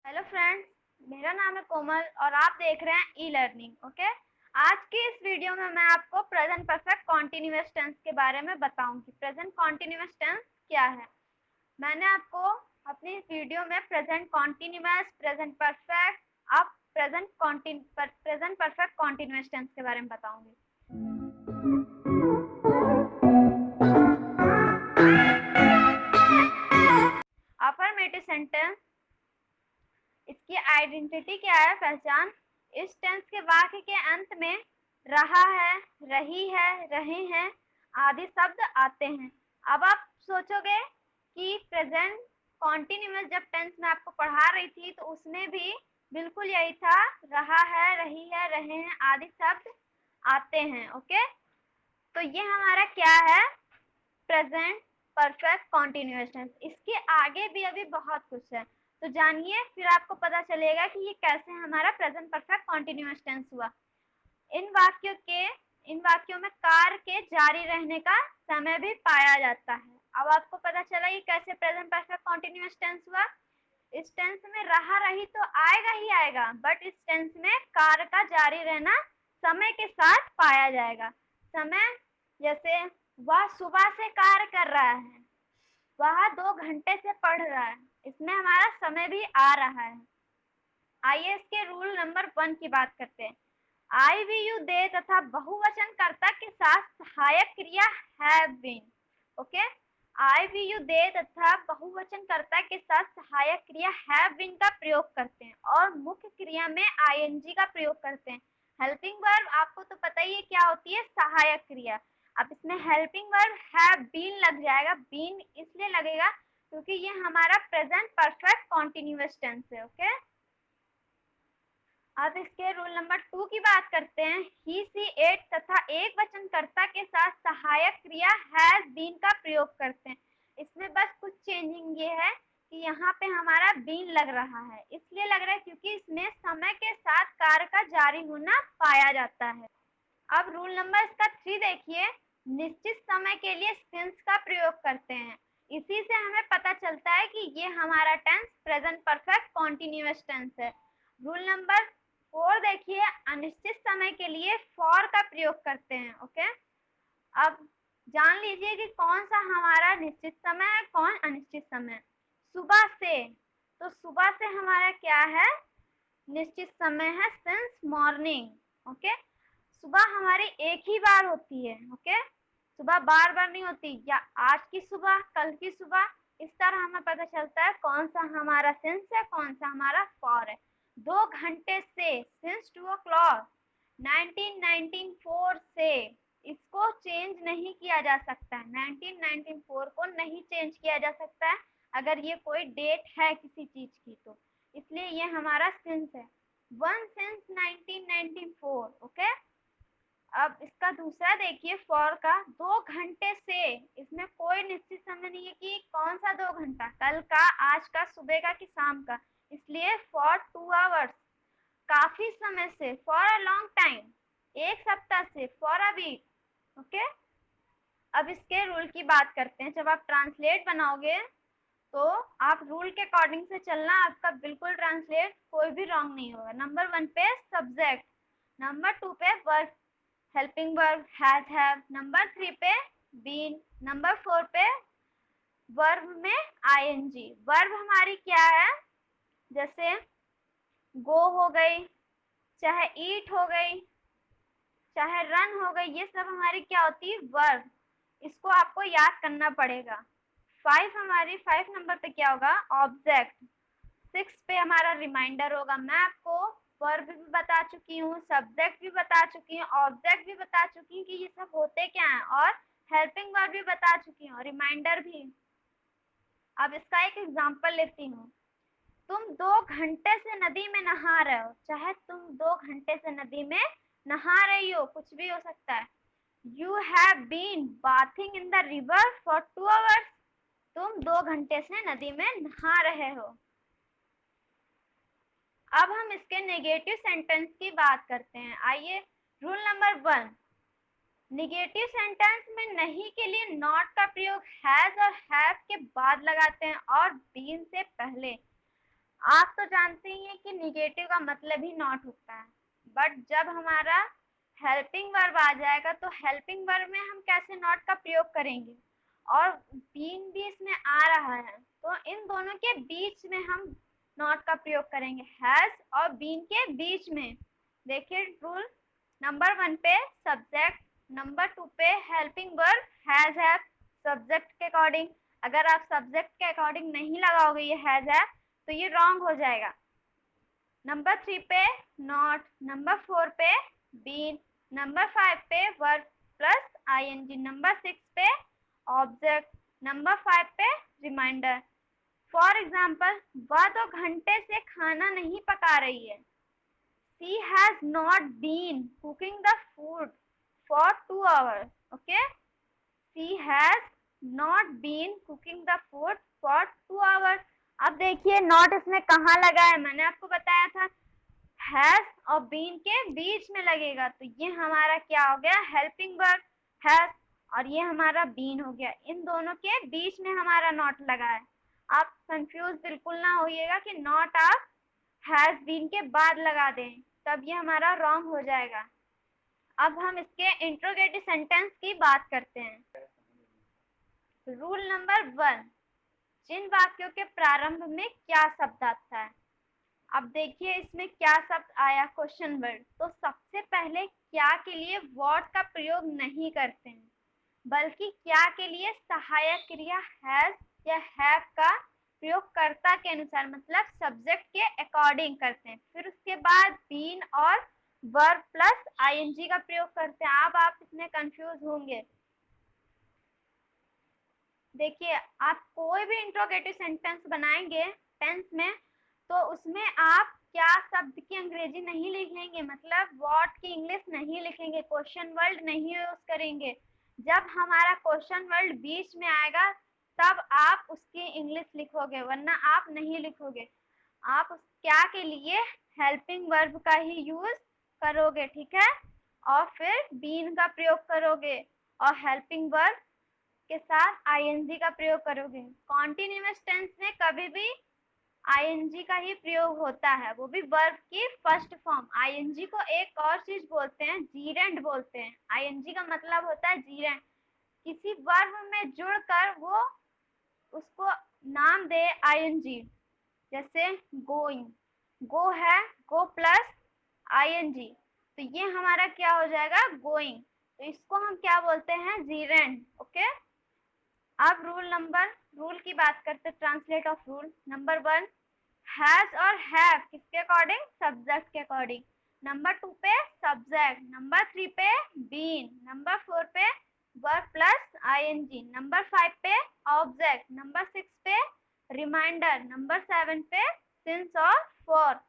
Hello friends, मेरा नाम है कोमल और आप देख रहे हैं ई लर्निंग। ओके, आज की इस वीडियो में मैं आपको प्रेजेंट परफेक्ट कॉन्टिन्यूअस टेंस के बारे में बताऊंगी। प्रेजेंट कॉन्टिन्यूअस टेंस क्या है? मैंने आपको अपनी इस वीडियो में प्रेजेंट कॉन्टिन्यूअस, प्रेजेंट परफेक्ट, अब प्रेजेंट परफेक्ट कॉन्टिन्यूअस टेंस के बारे में बताऊंगी। अफर्मेटिव सेंटेंस, इसकी आइडेंटिटी क्या है, पहचान। इस टेंस के वाक्य के अंत में रहा है, रही है, रहे हैं आदि शब्द आते हैं। अब आप सोचोगे कि प्रेजेंट कॉन्टिन्यूअस जब टेंस में आपको पढ़ा रही थी तो उसमें भी बिल्कुल यही था, रहा है, रही है, रहे हैं आदि शब्द आते हैं। ओके, तो ये हमारा क्या है, प्रेजेंट परफेक्ट कॉन्टिन्यूअस टेंस। इसके आगे भी अभी बहुत कुछ है, तो जानिए, फिर आपको पता चलेगा कि ये कैसे हमारा प्रेजेंट परफेक्ट कॉन्टिन्यूअस टेंस हुआ। इन वाक्यों में कार्य के जारी रहने का समय भी पाया जाता है। अब आपको पता चला ये कैसे प्रेजेंट परफेक्ट कॉन्टिन्यूअस टेंस हुआ। इस टेंस में रहा रही तो आएगा ही आएगा, बट इस टेंस में कार्य का जारी रहना समय के साथ पाया जाएगा। समय, जैसे वह सुबह से कार्य कर रहा है, वह 2 घंटे से पढ़ रहा है, इसमें हमारा समय भी आ रहा है। आइए इसके रूल नंबर 1 की बात करते हैं। आई वी यू दे तथा बहुवचन कर्ता के साथ सहायक क्रिया have been. Okay, I we you they तथा बहुवचन कर्ता के साथ सहायक क्रिया हैव बीन का प्रयोग करते हैं और मुख्य क्रिया में आईएनजी का प्रयोग करते हैं। हेल्पिंग वर्ब आपको तो पता ही है क्या होती है, सहायक क्रिया। अब इसमें हेल्पिंग वर्ब हैव बीन लग जाएगा। बीन इसलिए लगेगा क्योंकि ये हमारा प्रेजेंट परफेक्ट कॉन्टिन्यूअस टेंस है। ओके, अब इसके रूल नंबर 2 की बात करते हैं। ही सी एट तथा एक वचनकर्ता के साथ सहायक क्रिया हैज बीन का प्रयोग करते हैं। इसमें बस कुछ चेंजिंग ये है कि यहाँ पे हमारा बीन लग रहा है, इसलिए लग रहा है क्योंकि इसमें समय के साथ कार्य का जारी होना पाया जाता है। अब रूल नंबर इसका 3 देखिए, निश्चित समय के लिए सिंस का प्रयोग करते हैं। इसी से हमें पता चलता है कि ये हमारा tense present perfect continuous tense है। रूल नंबर 4 देखिए, अनिश्चित समय के लिए फॉर का प्रयोग करते हैं। ओके, अब जान लीजिए कि कौन सा हमारा निश्चित समय है, कौन अनिश्चित समय। सुबह से, तो सुबह से हमारा क्या है, निश्चित समय है, सिंस मॉर्निंग। ओके, सुबह हमारी एक ही बार होती है। ओके, सुबह बार बार नहीं होती, या आज की सुबह, कल की सुबह, इस तरह हमें पता चलता है कौन सा हमारा सिंस है, कौन सा हमारा फॉर है। 2 घंटे से, सिंस 2 o'clock, 1994 से, इसको चेंज नहीं किया जा सकता है। 1994 को नहीं चेंज किया जा सकता है अगर ये कोई डेट है किसी चीज की, तो इसलिए ये हमारा सिंस है, वन सिंस 1994। ओके, अब इसका दूसरा देखिए, फॉर का, 2 घंटे से, इसमें कोई निश्चित समय नहीं है कि कौन सा 2 घंटा, कल का, आज का, सुबह का कि शाम का, इसलिए फॉर 2 hours, काफी समय से, फॉर अ लॉन्ग टाइम, एक सप्ताह से, फॉर अ वीक। ओके, अब इसके रूल की बात करते हैं। जब आप ट्रांसलेट बनाओगे तो आप रूल के अकॉर्डिंग से चलना, आपका बिल्कुल ट्रांसलेट कोई भी रॉन्ग नहीं होगा। नंबर 1 पे सब्जेक्ट, नंबर 2 पे verb, helping verb has have, number 3 पे बीन, नंबर 4 पे वर्ब में आईएनजी। वर्ब हमारी क्या है, जैसे गो हो गई, चाहे ईट हो गई, चाहे रन हो गई, ये सब हमारी क्या होती है, वर्ब। इसको आपको याद करना पड़ेगा। 5 नंबर पे क्या होगा, ऑब्जेक्ट। 6 पे हमारा रिमाइंडर होगा। मैं आपको वर्ब भी बता चुकी हूँ, सब्जेक्ट भी बता चुकी हूँ, ऑब्जेक्ट भी बता चुकी हूँ कि ये सब होते क्या हैं, और हेल्पिंग वर्ब भी बता चुकी हूँ, रिमाइंडर भी। अब इसका एक एग्जांपल लेती हूँ। तुम 2 घंटे से नदी में नहा रहे हो, चाहे तुम 2 घंटे से नदी में नहा रही हो, कुछ भी हो सकता है। You have been bathing in the river for 2 hours, तुम 2 घंटे से नदी में नहा रहे हो। अब हम इसके नेगेटिव सेंटेंस की बात करते हैं। आइए, रूल नंबर 1, नेगेटिव सेंटेंस में नहीं के लिए नॉट का प्रयोग हैज और हैव के बाद लगाते हैं और बीन से पहले। आप तो जानते ही हैं कि निगेटिव का मतलब ही नॉट होता है, बट जब हमारा हेल्पिंग वर्ब आ जाएगा तो हेल्पिंग वर्ब में हम कैसे नॉट का प्रयोग करेंगे, और बीन भी इसमें आ रहा है तो इन दोनों के बीच में हम नॉट का प्रयोग करेंगे, हैज और बीन के बीच में। देखिए रूल नंबर 1 पे सब्जेक्ट, नंबर 2 पे helping verb has have subject के अकॉर्डिंग। अगर आप सब्जेक्ट के अकॉर्डिंग नहीं लगाओगे ये हैज हैव तो ये रॉन्ग हो जाएगा। नंबर 3 पे नॉट, नंबर 4 पे बीन, नंबर 5 पे वर्ब प्लस आईएनजी, नंबर 6 पे ऑब्जेक्ट, नंबर 5 पे रिमाइंडर। फॉर एग्जाम्पल, वह 2 घंटे से खाना नहीं पका रही है। She has not been cooking the food for 2 hours. Okay? She has not been cooking the food for 2 hours. अब देखिए नॉट इसमें कहाँ लगा है, मैंने आपको बताया था हैज और बीन के बीच में लगेगा, तो ये हमारा क्या हो गया, हेल्पिंग वर्ब हैज, और ये हमारा बीन हो गया। इन दोनों के बीच में हमारा नॉट लगा है। आप कंफ्यूज बिल्कुल ना होइएगा कि नॉट आप हैज बीन के बाद लगा दें, तब ये हमारा रॉन्ग हो जाएगा। अब हम इसके इंट्रोगेटिव सेंटेंस की बात करते हैं। रूल नंबर 1, जिन वाक्यों के प्रारंभ में क्या शब्द आता है। अब देखिए इसमें क्या शब्द आया, क्वेश्चन वर्ड, तो सबसे पहले क्या के लिए व्हाट का प्रयोग नहीं करते हैं, बल्कि क्या के लिए सहायक क्रिया हैज या हैव का प्रयोग कर्ता के अनुसार, मतलब सब्जेक्ट के अकॉर्डिंग करते हैं। फिर उसके बाद बीन और वर्ब प्लस आईएनजी का प्रयोग करते हैं। अब आप इसमें कंफ्यूज होंगे। देखिए आप कोई भी इंट्रोगेटिव सेंटेंस बनाएंगे टेंस में, तो उसमें आप क्या शब्द की अंग्रेजी नहीं लिखेंगे, मतलब व्हाट की इंग्लिश नहीं लिखेंगे, क्वेश्चन वर्ड नहीं यूज करेंगे। जब हमारा क्वेश्चन वर्ड बीच में आएगा तब आप उसकी इंग्लिश लिखोगे, वरना आप नहीं लिखोगे। आप उस क्या के लिए हेल्पिंग वर्ब का ही यूज करोगे, ठीक है, और फिर बीन का प्रयोग करोगे और हेल्पिंग वर्ब के साथ आईएनजी का प्रयोग करोगे। कॉन्टिन्यूअस टेंस में कभी भी आईएनजी का ही प्रयोग होता है, वो भी वर्ब की फर्स्ट फॉर्म। आईएनजी को एक और चीज बोलते हैं, जीरेंड बोलते हैं। आईएनजी का मतलब होता है जीरेंड, किसी वर्ब में जुड़कर वो उसको नाम दे आईएनजी। जैसे गोइंग, गो है, गो प्लस आईएनजी, तो ये हमारा क्या हो जाएगा, गोइंग। तो इसको हम क्या बोलते हैं, जीरेंड। ओके, अब रूल की बात करते, translate of rule number 1, has और हैव किसके अकॉर्डिंग, सब्जेक्ट के अकॉर्डिंग। नंबर 2 पे सब्जेक्ट, नंबर 3 पे बीन, नंबर 4 पे वर्ब प्लस आईएनजी, नंबर 5 पे ऑब्जेक्ट, नंबर 6 पे रिमाइंडर, नंबर 7 पे सिंस और फॉर,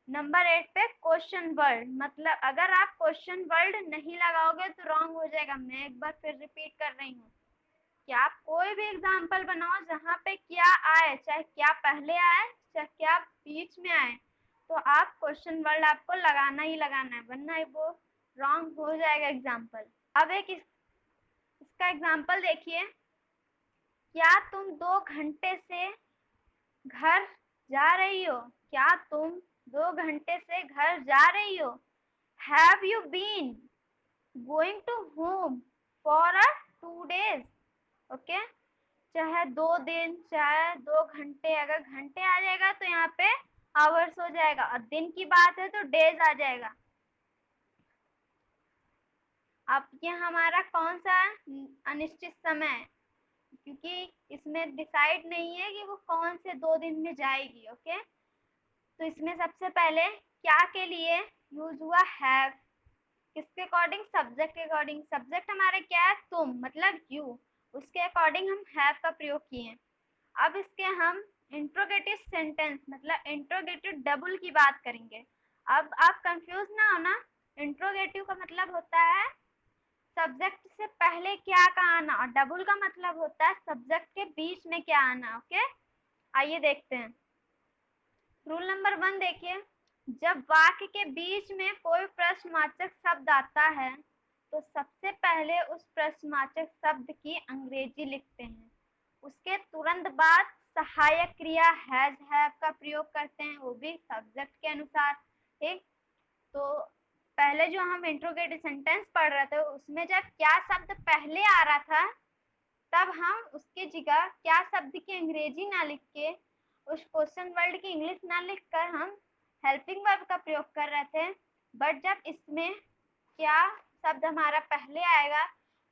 नंबर 8 पे क्वेश्चन वर्ड। मतलब अगर आप क्वेश्चन वर्ड नहीं लगाओगे तो रॉन्ग हो जाएगा। मैं एक बार फिर रिपीट कर रही हूँ कि आप कोई भी एग्जाम्पल बनाओ जहाँ पे क्या आए, चाहे क्या पहले आए चाहे क्या बीच में आए, तो आप क्वेश्चन वर्ड आपको लगाना ही लगाना है, वरना वो रॉन्ग हो जाएगा एग्जाम्पल। अब एक इसका एग्जाम्पल देखिए, क्या तुम 2 घंटे से घर जा रही हो, क्या तुम 2 घंटे से घर जा रही हो। Have you been going to home for 2 days। Okay, चाहे 2 दिन चाहे 2 घंटे, अगर घंटे आ जाएगा तो यहाँ पे आवर्स हो जाएगा, और दिन की बात है तो डेज आ जाएगा। अब ये हमारा कौन सा अनिश्चित समय है, क्योंकि इसमें डिसाइड नहीं है कि वो कौन से 2 दिन में जाएगी। ओके, तो इसमें सबसे पहले क्या के लिए यूज हुआ हैव, किसके अकॉर्डिंग, सब्जेक्ट के अकॉर्डिंग। सब्जेक्ट हमारे क्या है, तुम, मतलब यू, उसके अकॉर्डिंग हम हैव का प्रयोग किए। अब इसके हम इंट्रोगेटिव सेंटेंस मतलब इंट्रोगेटिव डबल की बात करेंगे। अब आप कंफ्यूज ना हो ना, इंट्रोगेटिव का मतलब होता है सब्जेक्ट से पहले क्या का आना, और डबल का मतलब होता है सब्जेक्ट के बीच में क्या आना। ओके, आइए देखते हैं। रूल नंबर 1 देखिए, जब वाक्य के बीच में कोई प्रश्नवाचक शब्द आता है तो सबसे पहले उस प्रश्नवाचक शब्द की अंग्रेजी लिखते हैं, उसके तुरंत बाद सहायक क्रिया हैज हैव का प्रयोग करते हैं, वो भी सब्जेक्ट के अनुसार। ठीक, तो पहले जो हम इंट्रोगेटिव सेंटेंस पढ़ रहे थे उसमें जब क्या शब्द पहले आ रहा था तब हम उसके जगह क्या शब्द की अंग्रेजी ना लिख के उस क्वेश्चन वर्ड की इंग्लिश ना लिखकर हम हेल्पिंग वर्ब का प्रयोग कर रहे थे। बट जब इसमें क्या शब्द हमारा पहले आएगा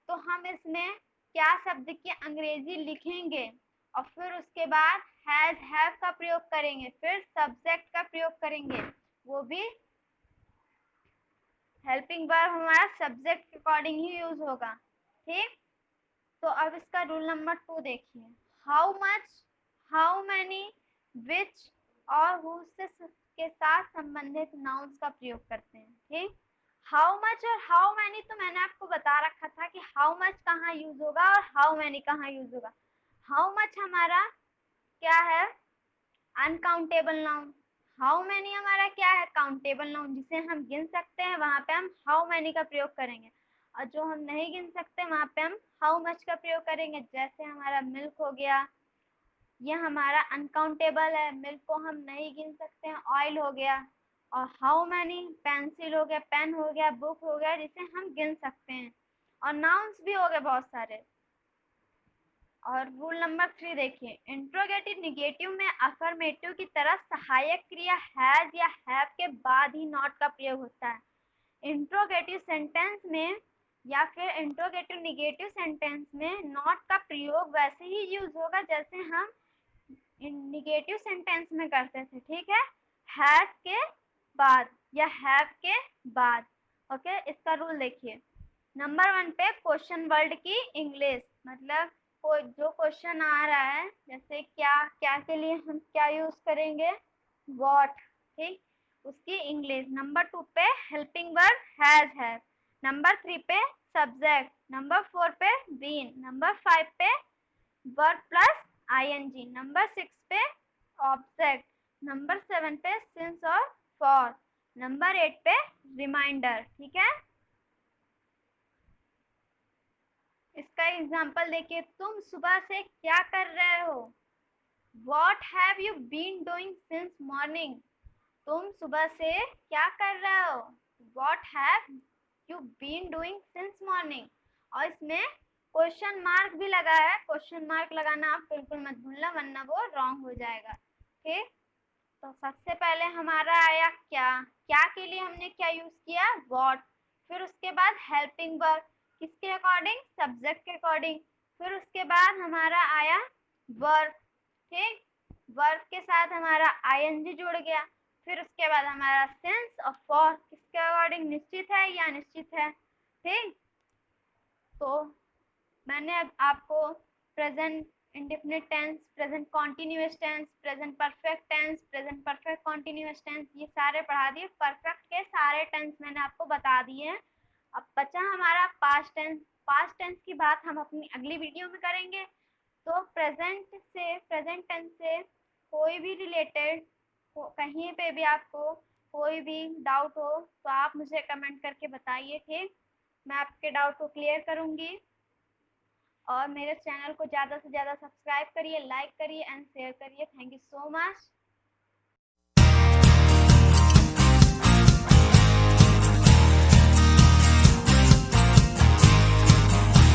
तो हम इसमें क्या शब्द की अंग्रेजी लिखेंगे और फिर उसके बाद हैज हैव का प्रयोग करेंगे, फिर सब्जेक्ट का प्रयोग करेंगे, वो भी हेल्पिंग वर्ब हमारा सब्जेक्ट के अकॉर्डिंग ही यूज होगा। ठीक, तो अब इसका रूल नंबर 2 देखिए, हाउ मच, हाउ मैनी, विच और हु से के साथ संबंधित नाउन्स का प्रयोग करते हैं। ठीक, हाउ मच और हाउ मैनी तो मैंने आपको बता रखा था कि हाउ मच कहाँ यूज होगा और हाउ मैनी कहाँ यूज होगा। हाउ मच हमारा क्या है, अनकाउंटेबल नाउन। हाउ मैनी हमारा क्या है, काउंटेबल नाउन, जिसे हम गिन सकते हैं, वहां पे हम हाउ मैनी का प्रयोग करेंगे। और जो हम नहीं गिन सकते वहां पे हम हाउ मच का प्रयोग करेंगे। जैसे हमारा मिल्क हो गया, ये हमारा अनकाउंटेबल है, मिल्क को हम नहीं गिन सकते हैं। ऑयल हो गया, और हाउ मैनी पेंसिल हो गया, पेन हो गया, बुक हो गया, जिसे हम गिन सकते हैं। और नाउन्स भी हो गए बहुत सारे। और रूल नंबर 3 देखिए, इंट्रोगेटिव निगेटिव में अफर्मेटिव की तरह सहायक क्रिया हैज या हैव के बाद ही नॉट का प्रयोग होता है। इंट्रोगेटिव सेंटेंस में या फिर इंट्रोगेटिव निगेटिव सेंटेंस में नॉट का प्रयोग वैसे ही यूज होगा जैसे हम निगेटिव सेंटेंस में करते थे। ठीक है, हैव के बाद या हैव के बाद। ओके, इसका रूल देखिए, नंबर 1 पे क्वेश्चन वर्ड की इंग्लिश, मतलब कोई जो क्वेश्चन आ रहा है, जैसे क्या, क्या के लिए हम क्या यूज करेंगे, व्हाट। ठीक, उसकी इंग्लिश। नंबर 2 पे हेल्पिंग वर्ब हैज है। नंबर 3 पे सब्जेक्ट। नंबर 4 पे बीन। नंबर 5 पे वर्ब प्लस आईएनजी। नंबर 6 पे ऑब्जेक्ट। नंबर 7 पे सिंस और फॉर। नंबर 8 पे रिमाइंडर। ठीक है, इसका एग्जाम्पल देखिए, तुम सुबह से क्या कर रहे हो, what have you been doing since morning. तुम सुबह से क्या कर रहे हो, what have you been doing since morning. और इसमें क्वेश्चन मार्क भी लगा है, क्वेश्चन मार्क लगाना आप बिल्कुल मत भूलना वरना वो रॉन्ग हो जाएगा। ठीक, तो सबसे पहले हमारा आया क्या, क्या के लिए हमने क्या यूज किया, व्हाट। फिर उसके बाद हेल्पिंग वर्ब, किसके अकॉर्डिंग, सब्जेक्ट के अकॉर्डिंग। फिर उसके बाद हमारा आया वर्ब। ठीक, वर्ब के साथ हमारा आईएनजी जुड़ गया। फिर उसके बाद हमारा सेंस और फॉर, किसके अकॉर्डिंग, निश्चित है या अनिश्चित है। ठीक, तो मैंने अब आपको present indefinite tense, present continuous tense, present perfect tense, present perfect continuous tense, ये सारे पढ़ा दिए। परफेक्ट के सारे टेंस मैंने आपको बता दिए हैं। अब बचा हमारा पास्ट टेंस। पास्ट टेंस की बात हम अपनी अगली वीडियो में करेंगे। तो प्रेजेंट टेंस से कोई भी रिलेटेड कहीं पे भी आपको कोई भी डाउट हो तो आप मुझे कमेंट करके बताइए। ठीक, मैं आपके डाउट को क्लियर करूंगी। और मेरे चैनल को ज़्यादा से ज़्यादा सब्सक्राइब करिए, लाइक करिए एंड शेयर करिए। Thank you so much.